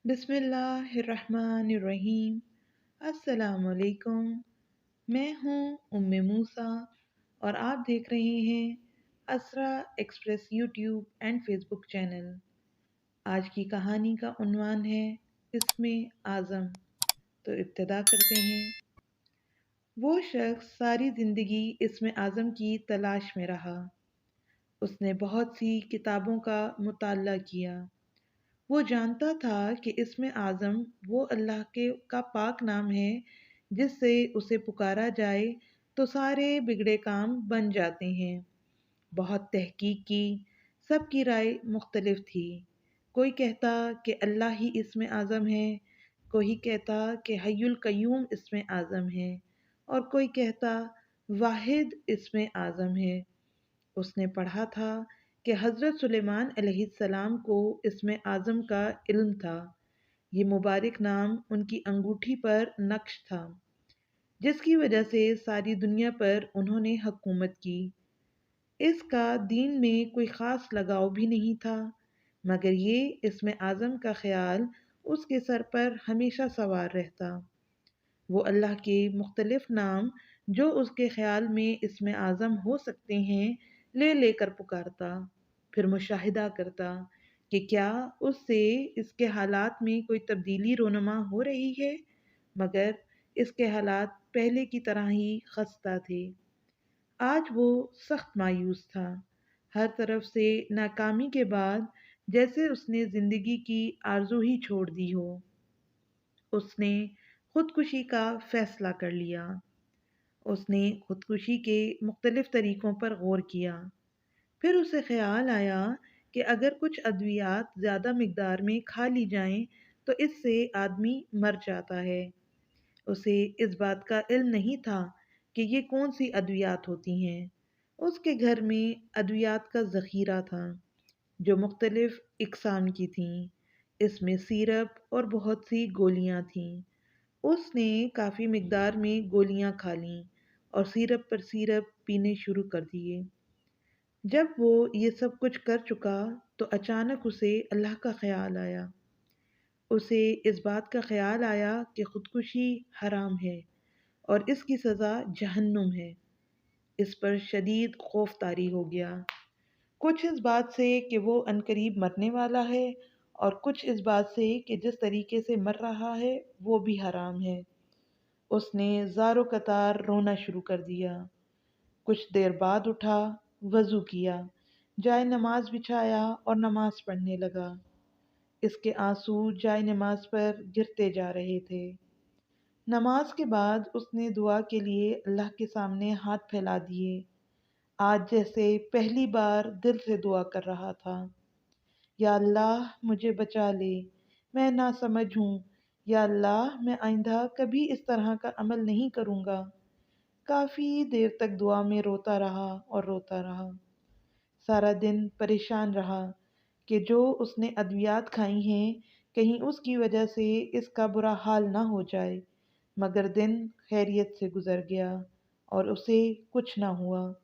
बिस्मिल्लाहिर्रहमानिर्रहीम। अस्सलाम वालेकुम। मैं हूँ उम्मे मूसा और आप देख रहे हैं Asra express YouTube and Facebook channel. आज की कहानी का उन्वान है इसमें आज़म। तो इब्तिदा करते हैं। वो शख्स सारी ज़िंदगी इसमें आज़म की तलाश में रहा। उसने बहुत सी किताबों का मुताला किया। वो जानता था कि इसमें आज़म वो अल्लाह के का पाक नाम है जिससे उसे पुकारा जाए तो सारे बिगड़े काम बन जाते हैं। बहुत तहकीक की, सबकी राय मुख्तलिफ थी। कोई कहता कि अल्लाह ही इसमें आज़म है, कोई कहता कि हय्युल कय्यूम इसमें आज़म है और कोई कहता वाहिद इसमें आज़म है। उसने पढ़ा था कि हज़रत सुलेमान अलैहिस्सलाम को इसमें आज़म का इल्म था। ये मुबारक नाम उनकी अंगूठी पर नक्श था, जिसकी वजह से सारी दुनिया पर उन्होंने हुकूमत की। इसका दीन में कोई ख़ास लगाव भी नहीं था, मगर ये इसमें आज़म का ख्याल उसके सर पर हमेशा सवार रहता। वो अल्लाह के मुख्तलिफ नाम जो उसके ख्याल में इसमें आज़म हो सकते हैं ले लेकर पुकारता, फिर मुशाहिदा करता कि क्या उससे इसके हालात में कोई तब्दीली रोनमा हो रही है, मगर इसके हालात पहले की तरह ही खस्ता थे। आज वो सख्त मायूस था। हर तरफ से नाकामी के बाद जैसे उसने ज़िंदगी की आरज़ू ही छोड़ दी हो। उसने खुदकुशी का फ़ैसला कर लिया। उसने खुदकुशी के मुख्तलिफ तरीक़ों पर गौर किया। फिर उसे ख़याल आया कि अगर कुछ अद्वियात ज़्यादा मिक़दार में खा ली जाएं तो इससे आदमी मर जाता है। उसे इस बात का इल्म नहीं था कि ये कौन सी अद्वियात होती हैं। उसके घर में अद्वियात का ज़ख़ीरा था जो मुख्तलिफ इक़साम की थीं। इसमें सिरप और बहुत सी गोलियां थीं। उसने काफ़ी मिक़दार में गोलियां खा लीं और सिरप पर सिरप पीने शुरू कर दिए। जब वो ये सब कुछ कर चुका तो अचानक उसे अल्लाह का ख्याल आया। उसे इस बात का ख्याल आया कि खुदकुशी हराम है और इसकी सज़ा जहन्नुम है। इस पर शदीद खौफ तारी हो गया, कुछ इस बात से कि वो अनकरीब मरने वाला है और कुछ इस बात से कि जिस तरीके से मर रहा है वो भी हराम है। उसने ज़ारो कतार रोना शुरू कर दिया। कुछ देर बाद उठा, वज़ू किया, जाए नमाज बिछाया और नमाज पढ़ने लगा। इसके आंसू जाए नमाज पर गिरते जा रहे थे। नमाज के बाद उसने दुआ के लिए अल्लाह के सामने हाथ फैला दिए, आज जैसे पहली बार दिल से दुआ कर रहा था। या अल्लाह मुझे बचा ले, मैं ना समझ हूँ। या अल्लाह मैं आइंदा कभी इस तरह का अमल नहीं करूँगा। काफ़ी देर तक दुआ में रोता रहा और रोता रहा। सारा दिन परेशान रहा कि जो उसने अद्वियात खाई हैं कहीं उसकी वजह से इसका बुरा हाल ना हो जाए। मगर दिन खैरियत से गुजर गया और उसे कुछ ना हुआ।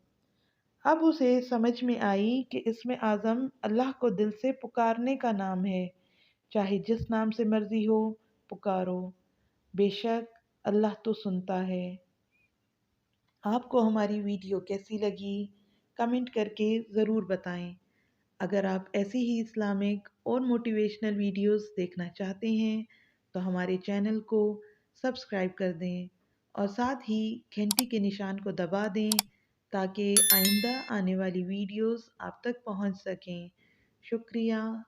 अब उसे समझ में आई कि इसमें आज़म अल्लाह को दिल से पुकारने का नाम है। चाहे जिस नाम से मर्जी हो पुकारो, बेशक अल्लाह तो सुनता है। आपको हमारी वीडियो कैसी लगी कमेंट करके ज़रूर बताएं। अगर आप ऐसी ही इस्लामिक और मोटिवेशनल वीडियोस देखना चाहते हैं तो हमारे चैनल को सब्सक्राइब कर दें और साथ ही घंटी के निशान को दबा दें ताकि आइंदा आने वाली वीडियोस आप तक पहुंच सकें। शुक्रिया।